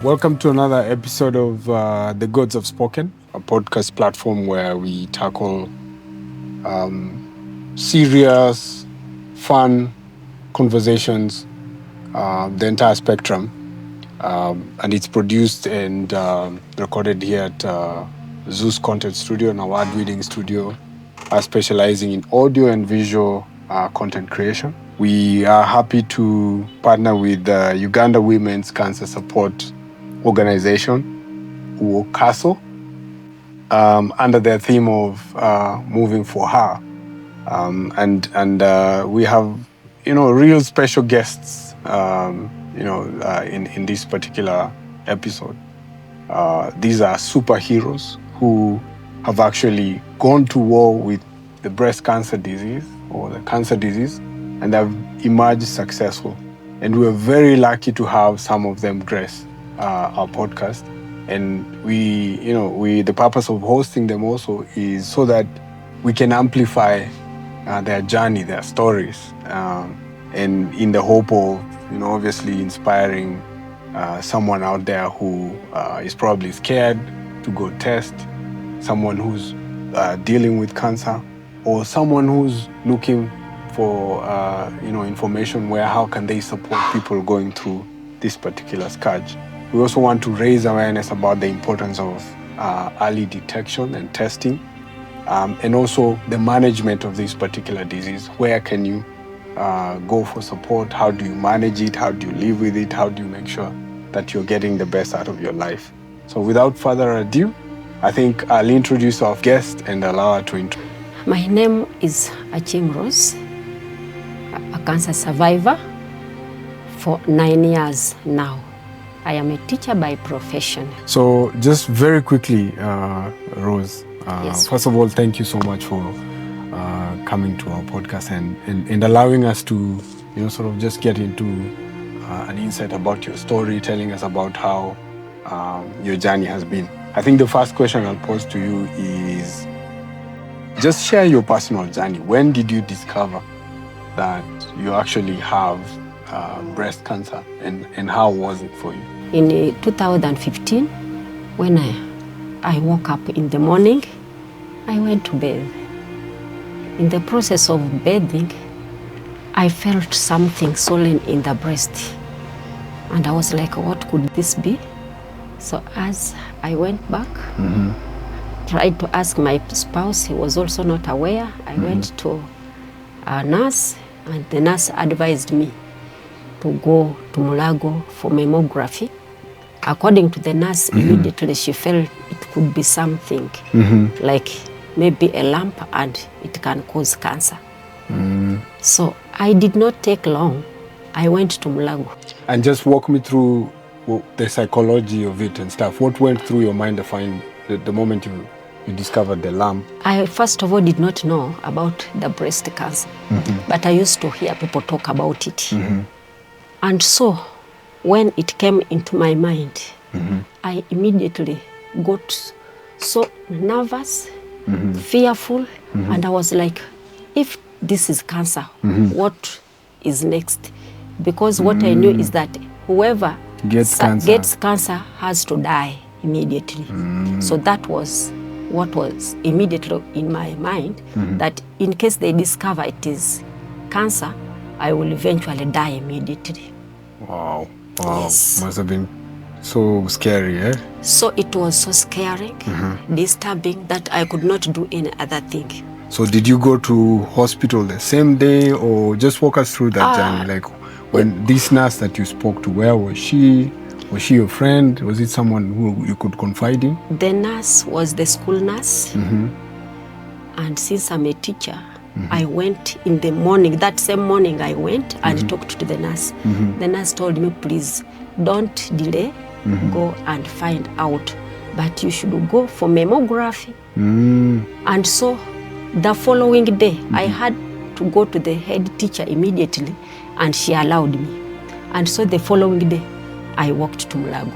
Welcome to another episode of The Gods Have Spoken, a podcast platform where we tackle serious, fun conversations, the entire spectrum. And it's produced and recorded here at Zeus Content Studio, an award-winning studio specializing in audio and visual content creation. We are happy to partner with the Uganda Women's Cancer Support Organization, UOCASO, under their theme of Moving for Her. And we have, real special guests, in this particular episode. These are superheroes who have actually gone to war with the breast cancer disease or the cancer disease, and have emerged successful. And we're very lucky to have some of them grace our podcast. And the purpose of hosting them also is so that we can amplify their journey, their stories, and in the hope of, obviously inspiring someone out there who is probably scared to go test, someone who's dealing with cancer, or someone who's looking for information where how can they support people going through this particular scourge. We also want to raise awareness about the importance of early detection and testing, and also the management of this particular disease. Where can you go for support? How do you manage it? How do you live with it? How do you make sure that you're getting the best out of your life? So without further ado, I think I'll introduce our guest and allow her to introduce. My name is Acheng Rose, a cancer survivor for 9 years now. I am a teacher by profession. So just very quickly, Rose, Yes. First of all, thank you so much for coming to our podcast and allowing us to, sort of just get into an insight about your story, telling us about how your journey has been. I think the first question I'll pose to you is, just share your personal journey. When did you discover that you actually have breast cancer, and how was it for you? In 2015, when I woke up in the morning, I went to bed. In the process of bathing, I felt something swollen in the breast. And I was like, what could this be? So as I went back, tried to ask my spouse, he was also not aware. I went to a nurse, and the nurse advised me to go to Mulago for mammography. According to the nurse, immediately she felt it could be something like maybe a lump, and it can cause cancer. So I did not take long. I went to Mulago. And just walk me through the psychology of it and stuff. What went through your mind the moment you discovered the lump? I first of all did not know about the breast cancer, but I used to hear people talk about it. And so when it came into my mind, I immediately got so nervous, fearful, and I was like, if this is cancer, what is next? Because what I knew is that whoever gets cancer has to die immediately. So that was what was immediately in my mind, that in case they discover it is cancer, I will eventually die immediately. Wow. Yes. Must have been so scary, eh? So it was so scary, disturbing, that I could not do any other thing. So did you go to hospital the same day, or just walk us through that journey? Like, when this nurse that you spoke to, where was she? Was she your friend? Was it someone who you could confide in? The nurse was the school nurse. And since I'm a teacher, I went in the morning. That same morning I went and talked to the nurse. The nurse told me, please don't delay, go and find out. But you should go for mammography. And so the following day, I had to go to the head teacher immediately, and she allowed me. And so the following day, I walked to Mulago.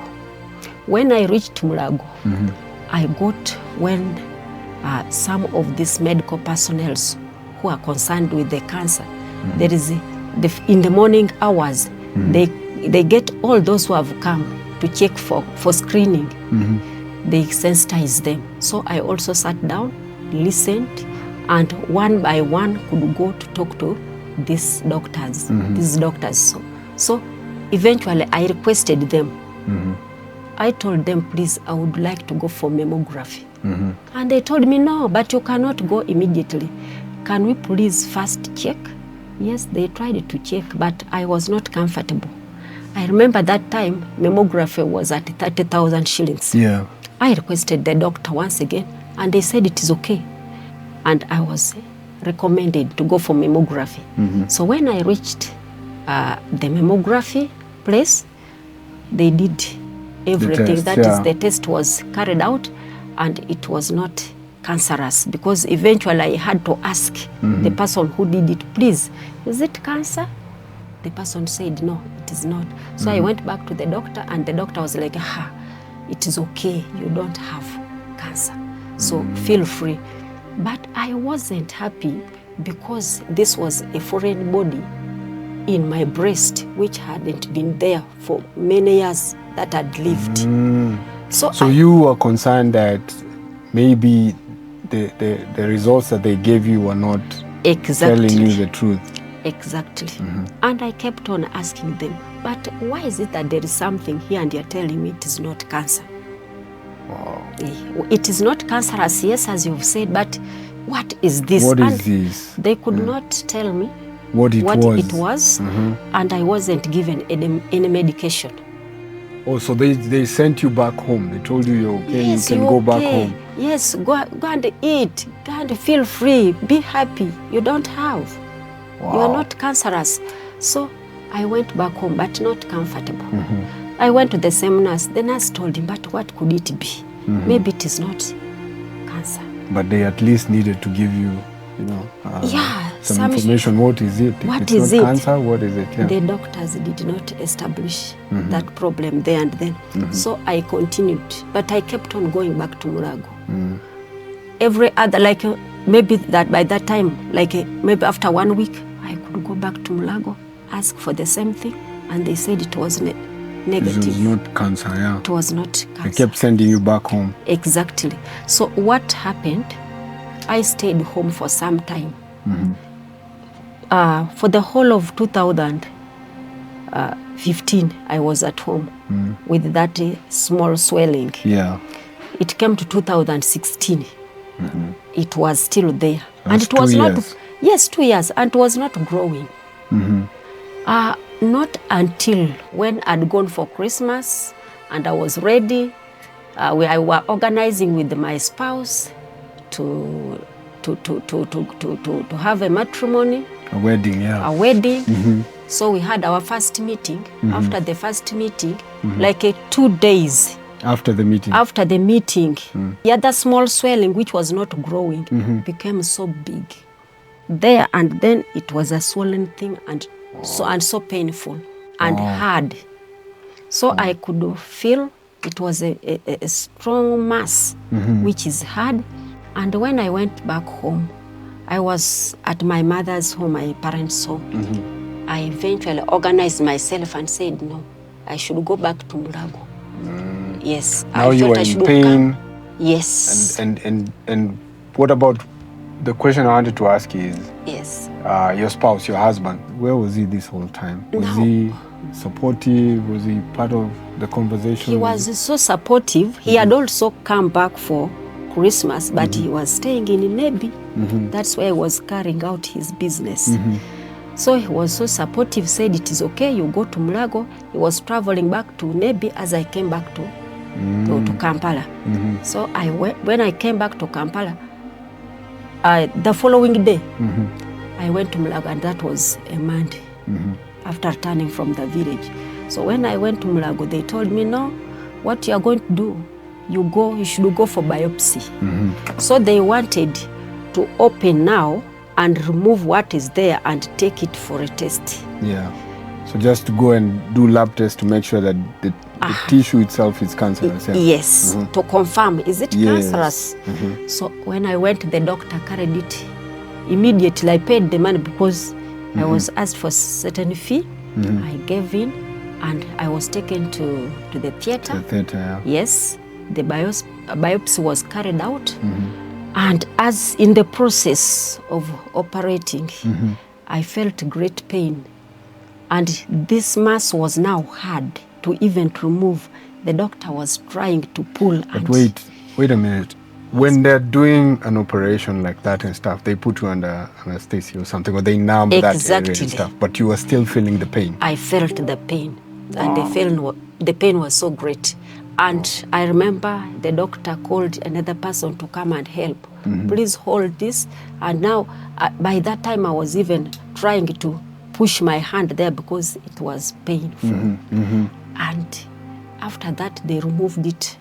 When I reached Mulago, I got when some of these medical personnel who are concerned with the cancer, there is in the morning hours, they get all those who have come to check for screening. They sensitized them. So I also sat down, listened, and one by one could go to talk to these doctors. So eventually I requested them. I told them, please, I would like to go for mammography. And they told me, no, but you cannot go immediately. Can we please first check? Yes, they tried to check, but I was not comfortable. I remember that time mammography was at 30,000 shillings. Yeah. I requested the doctor once again, and they said it is okay. And I was recommended to go for mammography. So when I reached the mammography place, they did everything. The test was carried out, and it was not cancerous, because eventually I had to ask the person who did it, please, is it cancer? The person said, no, it is not. So I went back to the doctor, and the doctor was like, it is okay, you don't have cancer, so feel free. But I wasn't happy, because this was a foreign body in my breast, which hadn't been there for many years that had lived. So you were concerned that maybe the results that they gave you were not telling you the truth. Exactly. And I kept on asking them, but why is it that there is something here and you're telling me it is not cancer? Wow. It is not cancerous, yes, as you've said, but what is this? What is this? They could not tell me what it was. And I wasn't given any medication. Oh, so they sent you back home. They told you you're okay, yes, you can go back home. Yes, go and eat, go and feel free, be happy. You don't have. Wow. You are not cancerous. So I went back home, but not comfortable. I went to the same nurse. The nurse told him, but what could it be? Maybe it is not cancer. But they at least needed to give you, some information. What is it? What if is it's not it? Cancer, what is it? Yeah. The doctors did not establish that problem there and then. So I continued, but I kept on going back to Mulago. Every other, maybe that by that time, maybe after 1 week, I could go back to Mulago, ask for the same thing, and they said it was negative. It was not cancer, yeah. It was not cancer. They kept sending you back home. Exactly. So what happened, I stayed home for some time. For the whole of 2015, I was at home with that small swelling. Yeah. It came to 2016. It was still there. That's and it was 2 not... years. Yes, 2 years. And it was not growing. Not until when I'd gone for Christmas and I was ready. I were organizing with my spouse to have a matrimony. A wedding, yeah. A wedding. So we had our first meeting. After the first meeting, 2 days. After the meeting? After the meeting, the other small swelling, which was not growing, became so big. There and then it was a swollen thing, and so painful and hard. So I could feel it was a strong mass, which is hard. And when I went back home, I was at my mother's home, my parents' home. I eventually organized myself and said, no, I should go back to Mulago. Yes. Now you were in pain. Yes. And what about, the question I wanted to ask is, yes, your spouse, your husband, where was he this whole time? Was he supportive? Was he part of the conversation? He was so supportive. He had also come back for Christmas, but he was staying in Nebi. That's where he was carrying out his business. So he was so supportive, said it is okay, you go to Mulago. He was traveling back to Nebi as I came back to Kampala. So when I came back to Kampala, the following day, I went to Mulago, and that was a Monday after returning from the village. So when I went to Mulago, they told me, no, what you are going to do, you should go for biopsy. So they wanted to open now and remove what is there and take it for a test. Yeah. So just to go and do lab tests to make sure that the tissue itself is cancerous. Yeah. Yes, to confirm, is it cancerous? So when I went, the doctor carried it. Immediately I paid the money because I was asked for a certain fee. I gave in, and I was taken to the theater. The theater, yeah. Yes, the biopsy was carried out. And as in the process of operating, I felt great pain. And this mass was now hard to even remove. The doctor was trying to pull. But wait a minute. When they're doing an operation like that and stuff, they put you under anesthesia or something, or they numb that area and stuff, but you were still feeling the pain. I felt the pain, and the pain was so great. And I remember the doctor called another person to come and help. Please hold this. And now, by that time, I was even trying to push my hand there because it was painful. And after that, they removed it.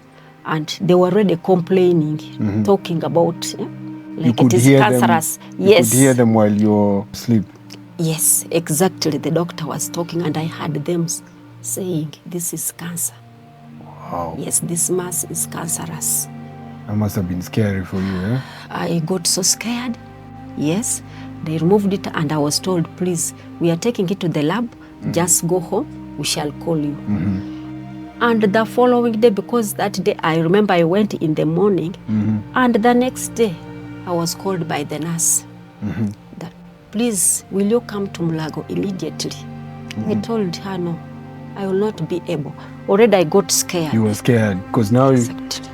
And they were already complaining, talking about like it is cancerous. Yes. You could hear them while you're asleep. Yes, exactly. The doctor was talking, and I heard them saying, "This is cancer." Wow. Yes, this mass is cancerous. That must have been scary for you, eh? I got so scared. Yes, they removed it, and I was told, "Please, we are taking it to the lab. Just go home. We shall call you." And the following day, because that day I remember I went in the morning, and the next day I was called by the nurse that, "Please, will you come to Mulago immediately?" I told her, "No, I will not be able." Already I got scared. You were scared because now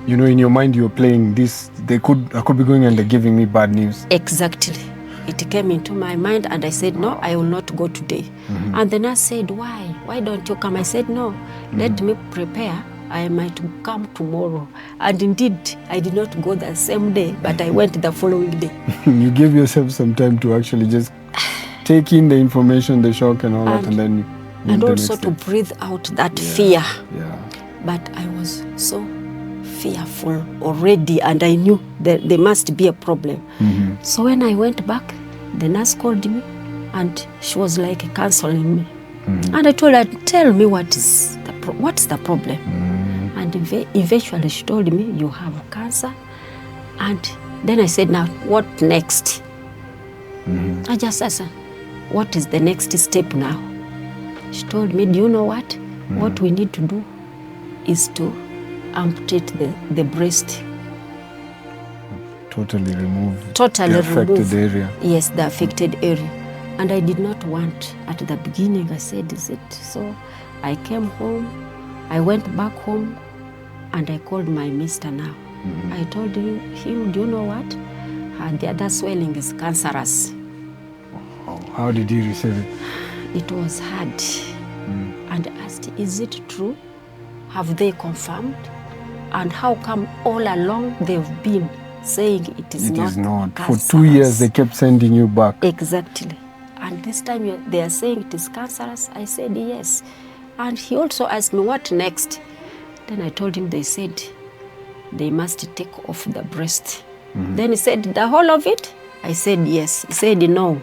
you know in your mind you were playing this. I could be going and they're giving me bad news. Exactly. It came into my mind, and I said, "No, I will not go today." And the nurse said, "Why? Why don't you come?" I said, "No, let me prepare. I might come tomorrow." And indeed, I did not go the same day, but I went the following day. You gave yourself some time to actually just take in the information, the shock and all that, and then and also to breathe out that fear. Yeah. But I was so fearful already, and I knew that there must be a problem. So when I went back, the nurse called me, and she was like counseling me. And I told her, "Tell me what's the problem?" And eventually she told me, "You have cancer." And then I said, "Now what next?" I just asked her, "What is the next step now?" She told me, "Do you know what? What we need to do is to amputate the breast." Totally remove Totally the affected area. Yes, the affected area. And I did not want at the beginning. I said, "Is it?" So I came home. I went back home, and I called my mister now. I told him, "Do you know what? The other swelling is cancerous." How did he receive it? It was hard. And asked, "Is it true? Have they confirmed? And how come all along they've been saying it is not cancerous?" For 2 years they kept sending you back. Exactly. And this time they are saying it is cancerous. I said yes. And he also asked me, "What next?" Then I told him they said they must take off the breast. Then he said, "The whole of it?" I said yes. He said no.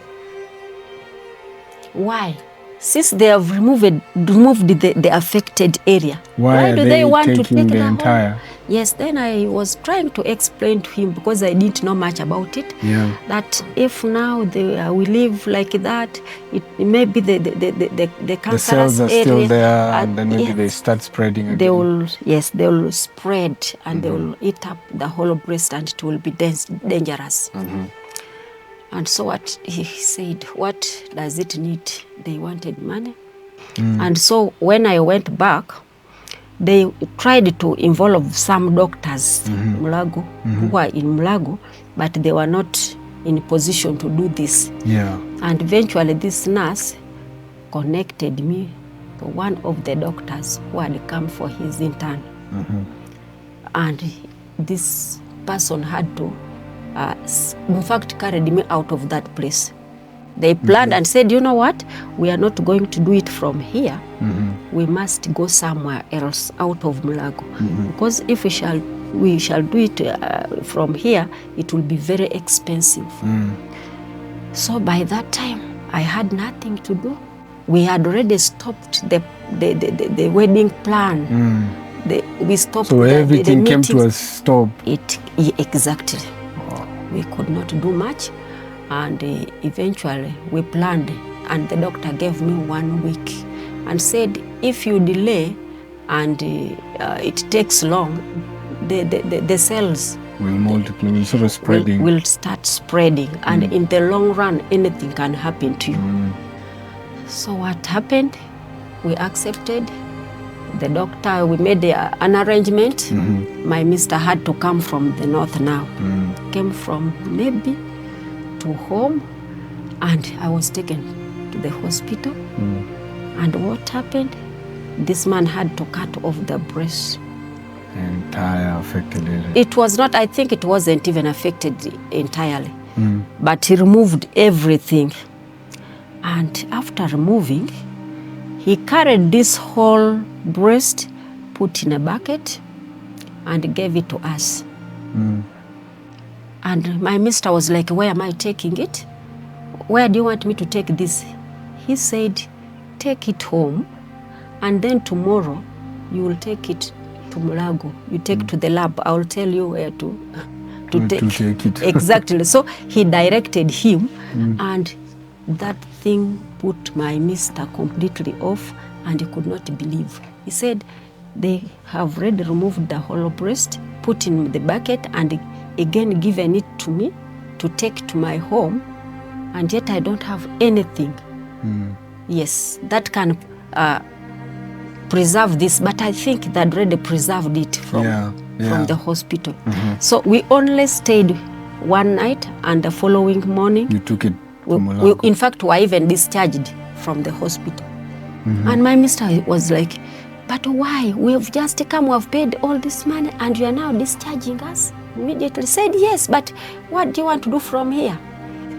Why? Since they have removed the affected area, why do they want to take the entire whole? Yes, then I was trying to explain to him, because I didn't know much about it, that if now we live like that, it may be the cancerous cells are area, still there, and then maybe they start spreading again. They will spread, and they will eat up the whole breast, and it will be dangerous. And so what he said, what does it need? They wanted money. And so when I went back, they tried to involve some doctors Mulago, who are in Mulago, but they were not in position to do this. And eventually this nurse connected me to one of the doctors who had come for his intern. And this person had to in fact carried me out of that place. They planned and said, "You know what, we are not going to do it from here. We must go somewhere else out of Mulago, because if we shall do it from here, it will be very expensive." So by that time I had nothing to do. We had already stopped the wedding plan. We stopped. So everything came to a stop. Exactly. We could not do much, and eventually we planned, and the doctor gave me 1 week and said, if you delay and it takes long, the cells will multiply, will sort of spreading. will start spreading, and in the long run, anything can happen to you. So what happened? We accepted. The doctor, we made an arrangement. My mister had to come from the north now. Came from maybe to home, and I was taken to the hospital. And what happened? This man had to cut off the breast. Entire affected it. It was not, I think it wasn't even affected entirely. But he removed everything. And after removing, he carried this whole breast, put in a bucket, and gave it to us. And my mister was like, where am I taking it? Where do you want me to take this? He said, take it home, and then tomorrow you will take it to Mulago. You take to the lab. I will tell you where to take it. Exactly. So he directed him, and that thing put my mister completely off, and he could not believe. He said, they have already removed the whole breast, put in the bucket, and again given it to me to take to my home, and yet I don't have anything. Yes, that can preserve this, but I think that already preserved it from the hospital. So we only stayed one night, and the following morning you took it to we, Mulago. in fact, were even discharged from the hospital. And my mister was like, but why? We have just come, we have paid all this money, and you are now discharging us? Immediately said, yes, but what do you want to do from here?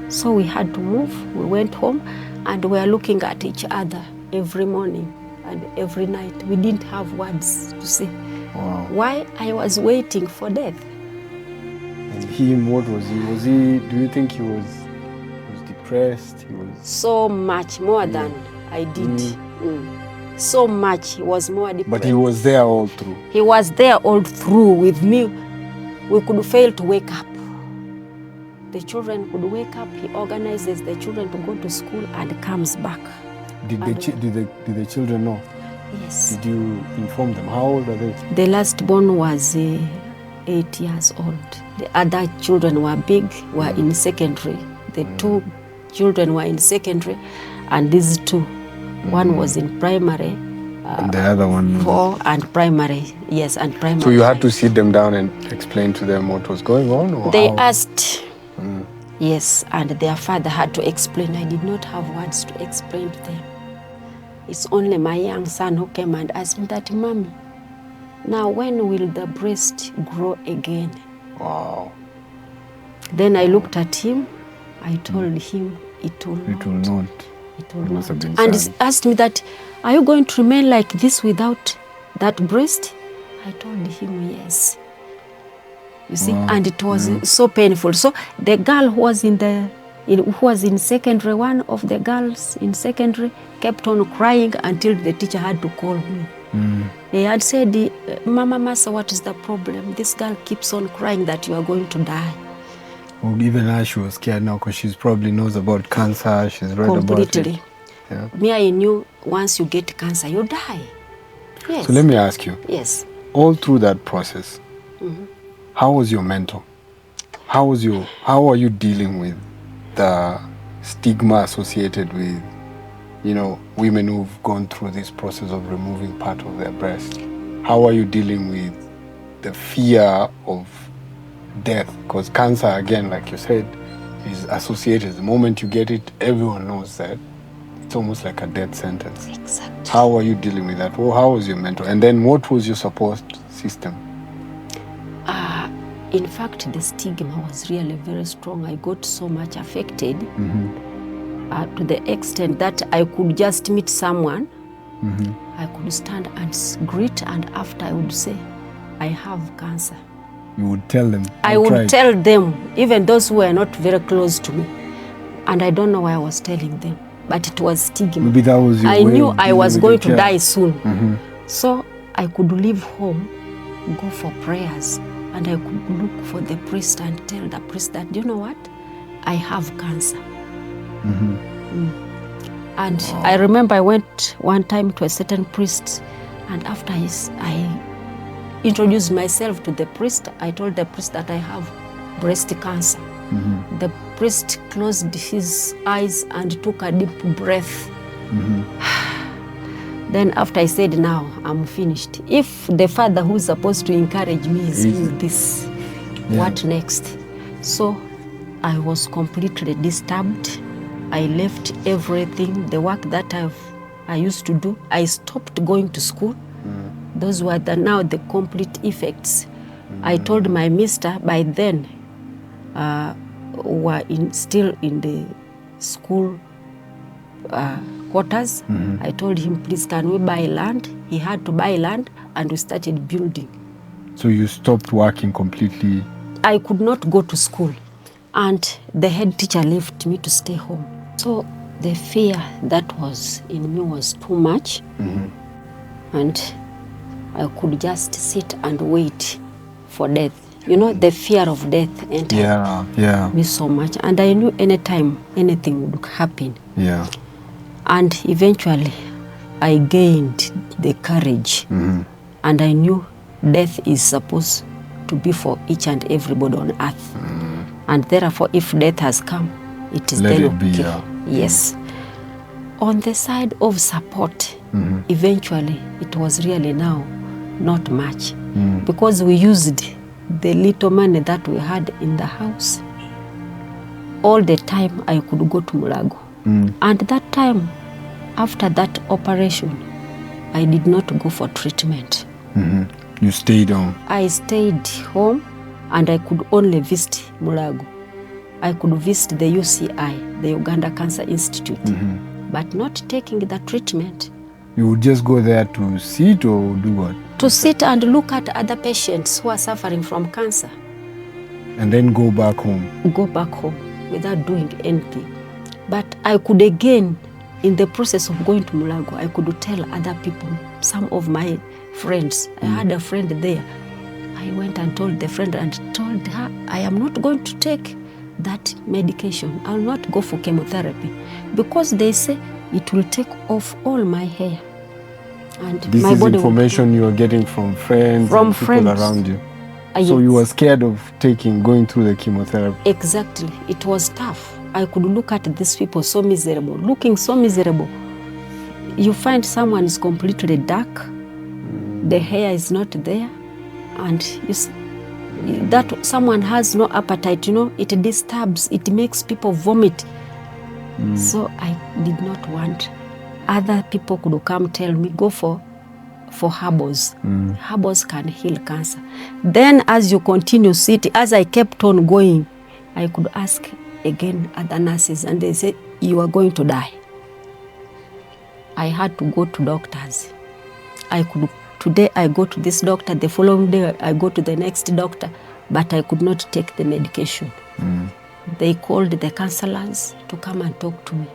So we had to move. We went home, and we were looking at each other every morning and every night. We didn't have words to say. Wow. Why? I was waiting for death. And him, what was he? Was he? Do you think he was depressed? He was so much more than I did. So much. He was more depressed. But he was there all through. He was there all through with me. We could fail to wake up. The children could wake up. He organizes the children to go to school and comes back. Did the children know? Yes. Did you inform them? How old are they? The last born was 8 years old. The other children were big, were in secondary. The two children were in secondary, and these two. One was in primary. And the other one? 4 and primary. Yes, and primary. So you had to sit them down and explain to them what was going on? Or they how? asked. Yes, and their father had to explain. I did not have words to explain to them. It's only my young son who came and asked me that, Mommy, now when will the breast grow again? Wow. Then I looked at him. I told him it will not. It will not. It will It must not. have been And sad. he asked me that, are you going to remain like this without that breast? I told him yes. You see, Wow. and it was so painful. So the girl who was who was in secondary, one of the girls in secondary kept on crying until the teacher had to call me. They had said, Mama Masa, what is the problem? This girl keeps on crying that you are going to die. Well, even her, she was scared now because she probably knows about cancer. She's read about it. Completely. Yeah. Me, I knew once you get cancer, you die. Yes. So let me ask you, Yes. all through that process, how was your mental? How are you dealing with the stigma associated with, women who've gone through this process of removing part of their breast? How are you dealing with the fear of death? Because cancer, again, like you said, is associated. The moment you get it, everyone knows that it's almost like a death sentence. Exactly. How are you dealing with that? Well, how was your mental? And then what was your support system? In fact, the stigma was really very strong. I got so much affected to the extent that I could just meet someone. I could stand and greet, and after I would say, I have cancer. You would tell them? I would tell them, even those who were not very close to me. And I don't know why I was telling them, but it was stigma. Maybe that was your I way knew of I was dealing with going your to child. die soon. So I could leave home, go for prayers, and I could look for the priest and tell the priest that, do you know what? I have cancer. And I remember I went one time to a certain priest, and after I introduced myself to the priest, I told the priest that I have breast cancer. The priest closed his eyes and took a deep breath. Then after I said, now I'm finished. If the father who's supposed to encourage me is doing this, what next? So I was completely disturbed. I left everything, the work that I used to do. I stopped going to school. Those were now the complete effects. I told my mister, by then, were still in the school quarters. I told him, please, can we buy land? He had to buy land, and we started building. So you stopped working completely? I could not go to school, and the head teacher left me to stay home. So the fear that was in me was too much, and I could just sit and wait for death. You know, the fear of death entered me so much, and I knew anytime anything would happen. And eventually, I gained the courage, and I knew death is supposed to be for each and everybody on earth. And therefore, if death has come, it is then okay. Yes. On the side of support, eventually, it was really now not much, because we used the little money that we had in the house. All the time I could go to Mulago. And that time, after that operation, I did not go for treatment. You stayed home? I stayed home, and I could only visit Mulago. I could visit the UCI, the Uganda Cancer Institute, but not taking the treatment. You would just go there to sit or do what? To sit and look at other patients who are suffering from cancer. And then go back home? Go back home without doing anything. But I could again, in the process of going to Mulago, I could tell other people, some of my friends. I had a friend there. I went and told the friend and told her, I am not going to take that medication. I'll not go for chemotherapy, because they say it will take off all my hair. And this my is body information you are getting from friends and people around you. So yes. You were scared of going through the chemotherapy? Exactly. It was tough. I could look at these people so miserable, looking so miserable. You find someone is completely dark, the hair is not there, and you see, that someone has no appetite, you know, it disturbs, it makes people vomit. So I did not want. Other people could come tell me, go for herbals. Herbals can heal cancer. Then as you continue sitting, as I kept on going, I could ask again other nurses, and they said, you are going to die. I had to go to doctors. Today I go to this doctor, the following day I go to the next doctor, but I could not take the medication. They called the counselors to come and talk to me.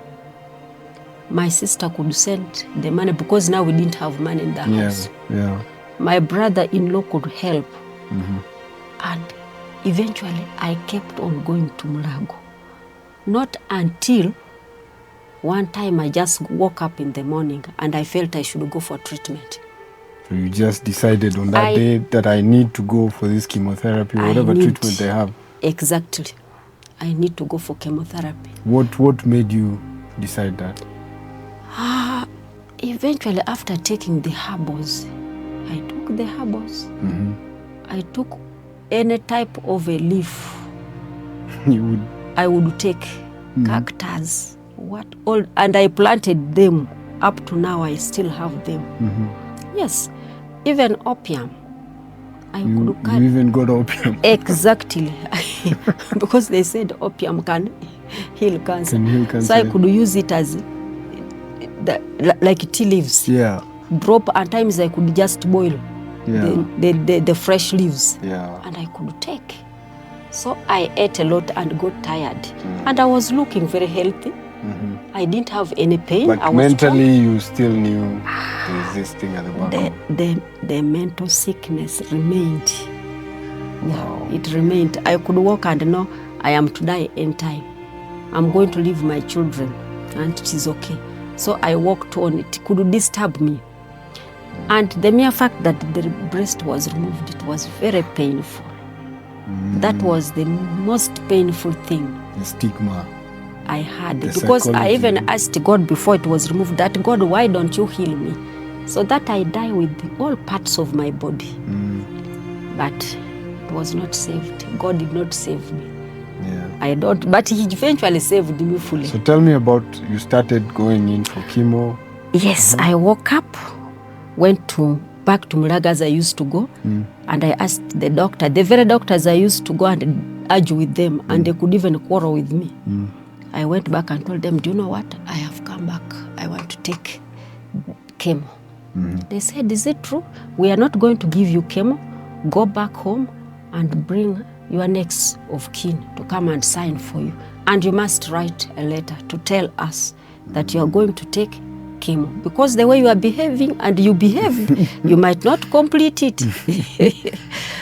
My sister could send the money, because now we didn't have money in the house. My brother-in-law could help. And eventually I kept on going to Mulago. Not until one time I just woke up in the morning and I felt I should go for treatment. So you just decided on that day that I need to go for this chemotherapy, whatever treatment they have? Exactly. I need to go for chemotherapy. What made you decide that? Eventually, after taking the herbals, I took the herbals. I took any type of a leaf. I would take cactus, and I planted them. Up to now, I still have them. Yes, even opium. You even got opium? Exactly. Because they said opium can heal cancer. So I could use it as like tea leaves. Drop, at times I could just boil the fresh leaves. And I could take. So I ate a lot and got tired. And I was looking very healthy. I didn't have any pain. But mentally, you still knew this thing at the back. The mental sickness remained. Wow. It remained. I could walk and know I am to die anytime. I'm going to leave my children, and it is okay. So I walked on. It could disturb me. And the mere fact that the breast was removed, it was very painful. That was the most painful thing. The stigma. I had, The because I psychology. even asked God before it was removed that, God, why don't you heal me? So that I die with all parts of my body. But it was not saved. God did not save me. Yeah. But he eventually saved me fully. So tell me about, you started going in for chemo. Yes, I woke up, went back to Mulaga as I used to go, and I asked the doctor, the very doctors I used to go and argue with them, and they could even quarrel with me. I went back and told them, do you know what? I have come back. I want to take chemo. They said, is it true? We are not going to give you chemo. Go back home and bring your next of kin to come and sign for you. And you must write a letter to tell us that you are going to take chemo. Because the way you are behaving and you behave, you might not complete it.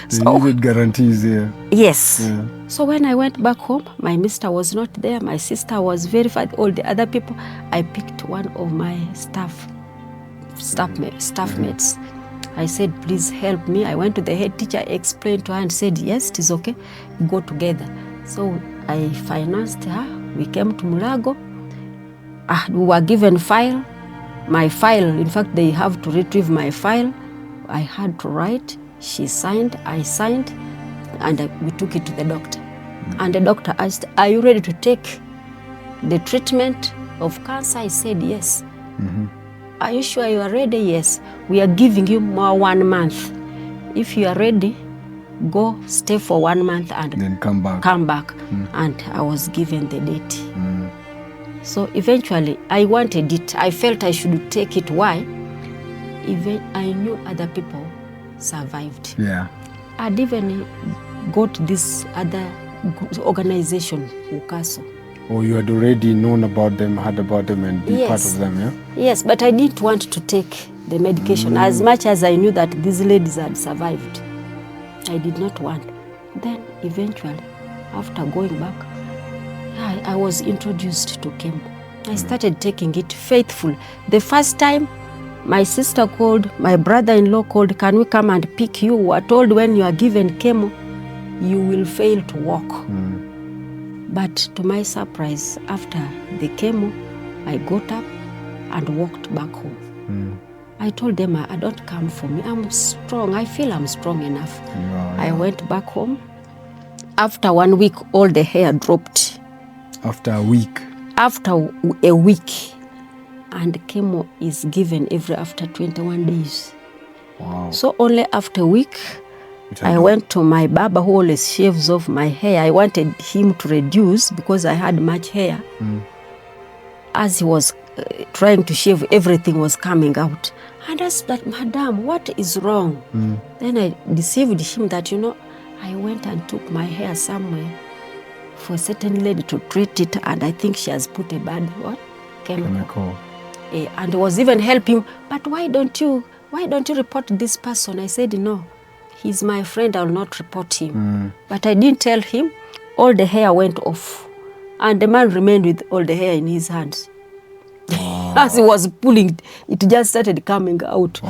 So, you needed guarantees here. Yes. Yeah. So when I went back home, my mister was not there. My sister was verified. All the other people, I picked one of my staff mates. I said, please help me. I went to the head teacher, explained to her and said, yes, it is okay, go together. So I financed her. We came to Mulago. We were given my file. In fact, they have to retrieve my file. I had to write. She signed, I signed, and we took it to the doctor. And the doctor asked, are you ready to take the treatment of cancer? I said, yes. Are you sure you are ready? Yes. We are giving you more 1 month. If you are ready, go stay for 1 month and then come back. And I was given the date. So eventually I wanted it. I felt I should take it. Why? Even I knew other people survived. Yeah. I'd even got this other organization, Ukaso. Oh, you had already known about them, heard about them, and be part of them, yeah? Yes, but I didn't want to take the medication as much as I knew that these ladies had survived. I did not want. Then eventually, after going back, I was introduced to chemo. I started taking it faithful. The first time, my sister called, my brother-in-law called, can we come and pick you? We were told when you are given chemo, you will fail to walk. But to my surprise, after the chemo, I got up and walked back home. I told them, I don't come for me. I'm strong. I feel I'm strong enough. I went back home. After 1 week, all the hair dropped. After a week? After a week. And chemo is given after 21 days. Wow. So only after a week, I went to my barber who always shaves off my hair. I wanted him to reduce because I had much hair. As he was trying to shave, everything was coming out. And I asked that, Madam, what is wrong? Then I deceived him that, I went and took my hair somewhere for a certain lady to treat it, and I think she has put a bad chemical. And was even helping, but why don't you report this person? I said, no. He's my friend, I will not report him. But I didn't tell him. All the hair went off. And the man remained with all the hair in his hands. As he was pulling, it just started coming out.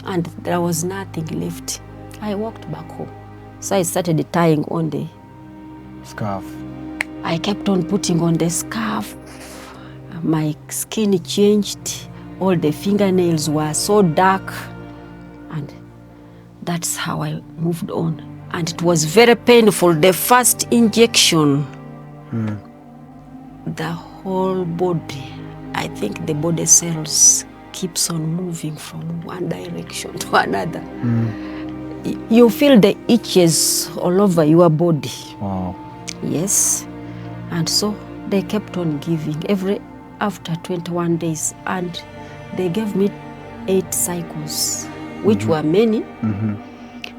And there was nothing left. I walked back home. So I started tying on the scarf. I kept on putting on the scarf. My skin changed. All the fingernails were so dark. And that's how I moved on. And it was very painful. The first injection, the whole body, I think the body cells keeps on moving from one direction to another. You feel the itches all over your body. Wow. Yes. And so they kept on giving after 21 days. And they gave me 8 cycles, which were many.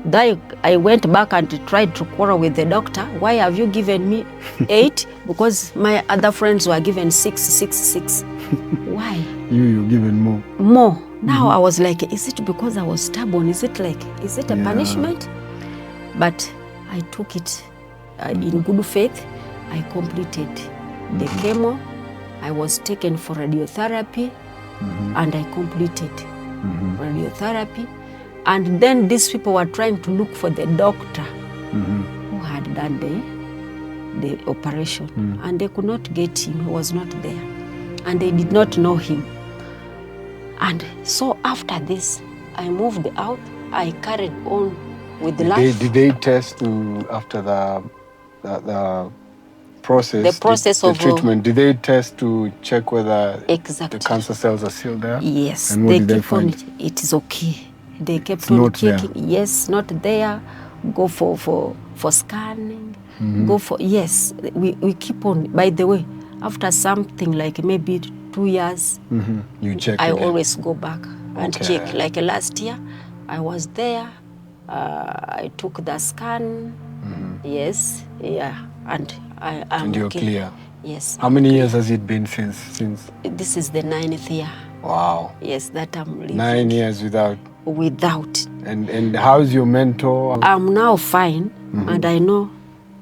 Then I went back and tried to quarrel with the doctor. Why have you given me 8? Because my other friends were given 6. Why? You're given more. More. Now I was like, is it because I was stubborn? Is it a punishment? But I took it in good faith. I completed the chemo. I was taken for radiotherapy. and I completed radiotherapy. And then these people were trying to look for the doctor who had done the operation, and they could not get him. He was not there, and they did not know him. And so after this, I moved out. I carried on with life. Did they test after the process? The process of the treatment? Did they test to check whether exactly the cancer cells are still there? Yes, And what did they keep on. find? It is okay. They kept It's on not there. checking. Yes, not there. Go for scanning. Go for yes. We keep on. By the way, after something like maybe 2 years, You check I again. always go back and Okay. check. Like last year, I was there. I took the scan. Yes, yeah, and I'm And you're okay. clear. Yes. How many years has it been since? This is the 9th year. Wow. Yes, that I'm living 9 years without. without. And how's your mentor? I'm now fine, and I know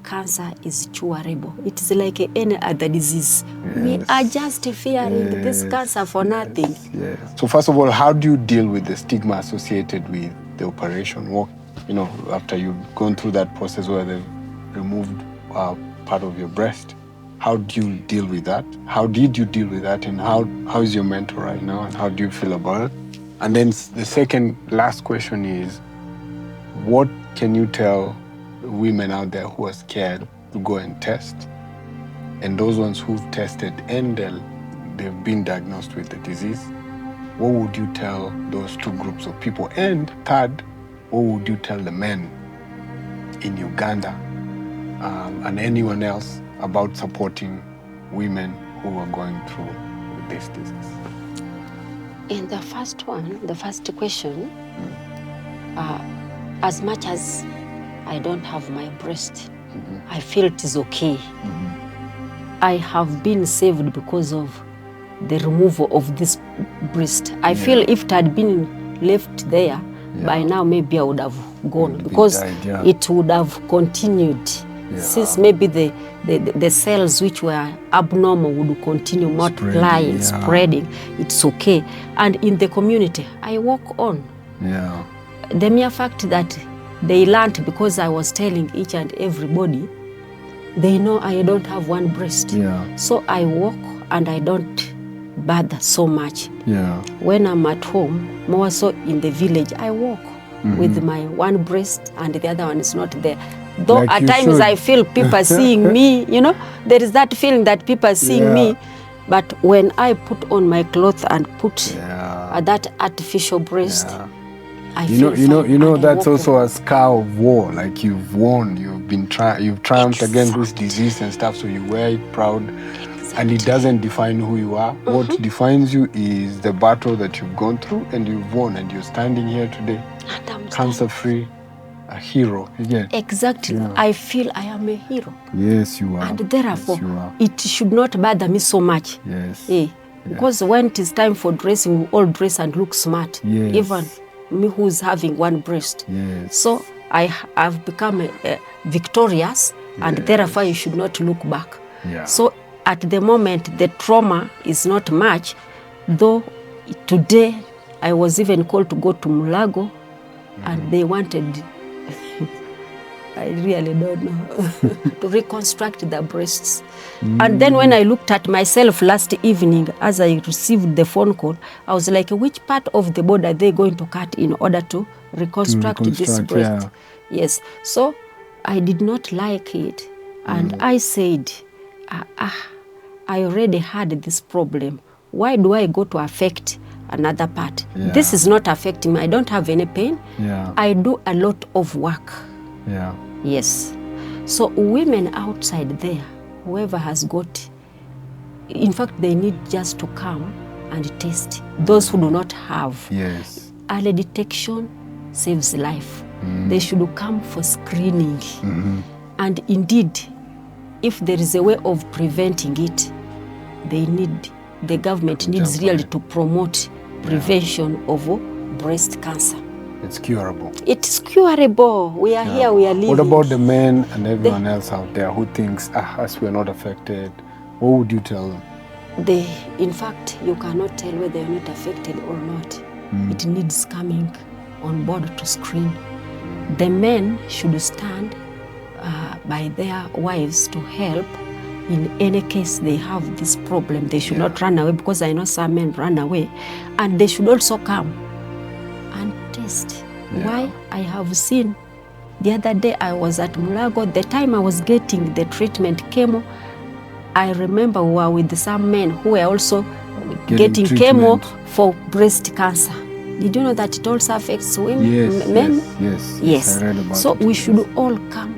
cancer is curable. It is like any other disease. We Yes. are just fearing this Yes. cancer for nothing. Yes. So first of all, how do you deal with the stigma associated with the operation? What, after you've gone through that process where they've removed part of your breast, how do you deal with that? How did you deal with that? And how is your mentor right now? And how do you feel about it? And then the second last question is, what can you tell women out there who are scared to go and test, and those ones who've tested and they've been diagnosed with the disease? What would you tell those two groups of people? And third, what would you tell the men in Uganda and anyone else about supporting women who are going through this disease? In the first question, as much as I don't have my breast, I feel it is okay. I have been saved because of the removal of this breast. I feel if it had been left there, by now maybe I would have gone, because died, it would have continued. Since maybe the cells which were abnormal would continue multiplying, spreading. It's okay. And in the community, I walk on. Yeah. The mere fact that they learned, because I was telling each and everybody, they know I don't have one breast. Yeah. So I walk and I don't bother so much. Yeah. When I'm at home, more so in the village, I walk with my one breast and the other one is not there. Though Like at you times should. I feel people seeing me, there is that feeling that people are seeing me. But when I put on my cloth and put that artificial breast, I feel fine, and I that's walk also a scar of war. Like you've won, you've triumphed against this disease and stuff. So you wear it proud, and it doesn't define who you are. What defines you is the battle that you've gone through, and you've won, and you're standing here today, cancer-free, a hero. Again. Exactly. Yeah. I feel I am a hero. Yes, you are. And therefore, yes, you are. it should not bother me so much. Yes. Because when it is time for dressing, we all dress and look smart. Yes. Even me who's having one breast. Yes. So I've become victorious, and therefore you should not look back. Yeah. So at the moment, the trauma is not much, though today I was even called to go to Mulago, and they wanted, I really don't know, to reconstruct the breasts. And then when I looked at myself last evening, as I received the phone call, I was like, which part of the body are they going to cut in order to reconstruct this breast? Yes. So I did not like it. And I said, I already had this problem. Why do I go to affect another part? This is not affecting me. I don't have any pain. I do a lot of work. Yes. So women outside there, whoever has got, in fact, they need just to come and test. Those who do not have. Yes. Early detection saves life. They should come for screening. And indeed, if there is a way of preventing it, the government needs really to promote prevention of breast cancer. It's curable. It's curable. We are here, we are living. What about the men and everyone else out there who thinks, as we're not affected? What would you tell them? in fact, you cannot tell whether you're not affected or not. It needs coming on board to screen. The men should stand by their wives to help in any case they have this problem. They should not run away, because I know some men run away. And they should also come and test. Why? I have seen, the other day I was at Mulago, the time I was getting the treatment chemo, I remember we were with some men who were also getting chemo for breast cancer. Did you know that it also affects women, men? Yes. I read about so it. we should all come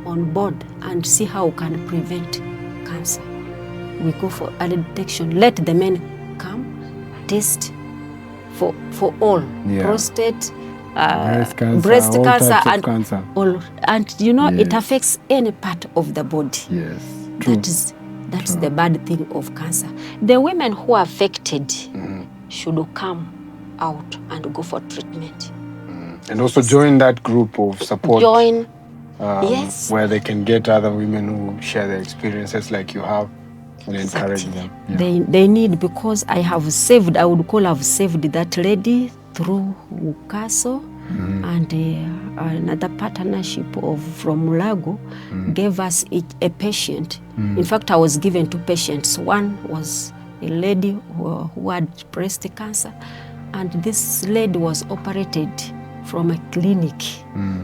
on board and see how we can prevent cancer. We go for early detection. Let the men come, test for all, prostate, breast cancer, and cancer. All. And you know, it affects any part of the body. Yes. That's the bad thing of cancer. The women who are affected should come out and go for treatment. And also join that group of support. Where they can get other women who share their experiences like you have and encourage them. They need, because I have saved that lady through Wukaso, and another partnership from Mulago gave us a patient. In fact, I was given 2 patients. One was a lady who had breast cancer, and this lady was operated from a clinic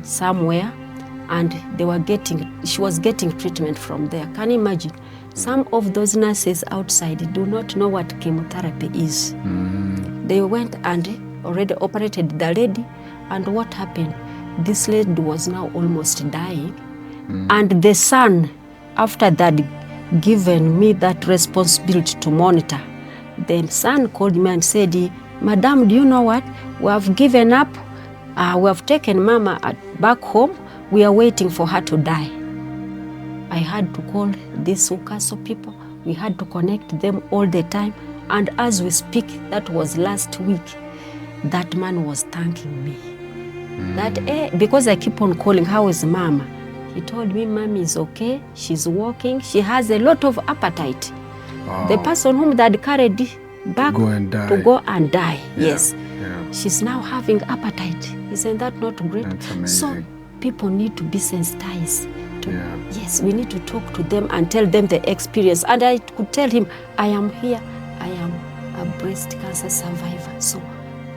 somewhere, and she was getting treatment from there. Can you imagine? Some of those nurses outside do not know what chemotherapy is. They went and already operated the lady, and what happened? This lady was now almost dying, and the son, after that, given me that responsibility to monitor. The son called me and said, "Madam, do you know what? We have given up. We have taken Mama back home. We are waiting for her to die." I had to call these Wukaso people. We had to connect them all the time. And as we speak, that was last week, that man was thanking me. That, because I keep on calling, "How is Mama?" He told me, "Mommy is okay. She's walking. She has a lot of appetite." Wow. The person whom they had carried back to go and die. Yes. She's now having appetite. Isn't that not great? That's amazing. So people need to be sensitized. Yes, we need to talk to them and tell them the experience. And I could tell him, "I am here. I am a breast cancer survivor. So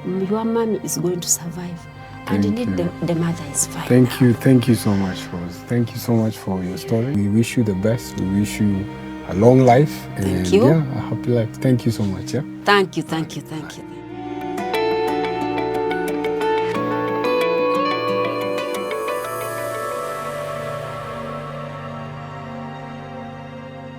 your mommy is going to survive." And indeed, the mother is fine. Thank you so much, Rose. Thank you so much for your story. We wish you the best. We wish you a long life. Thank you. A happy life. Thank you so much. Thank you.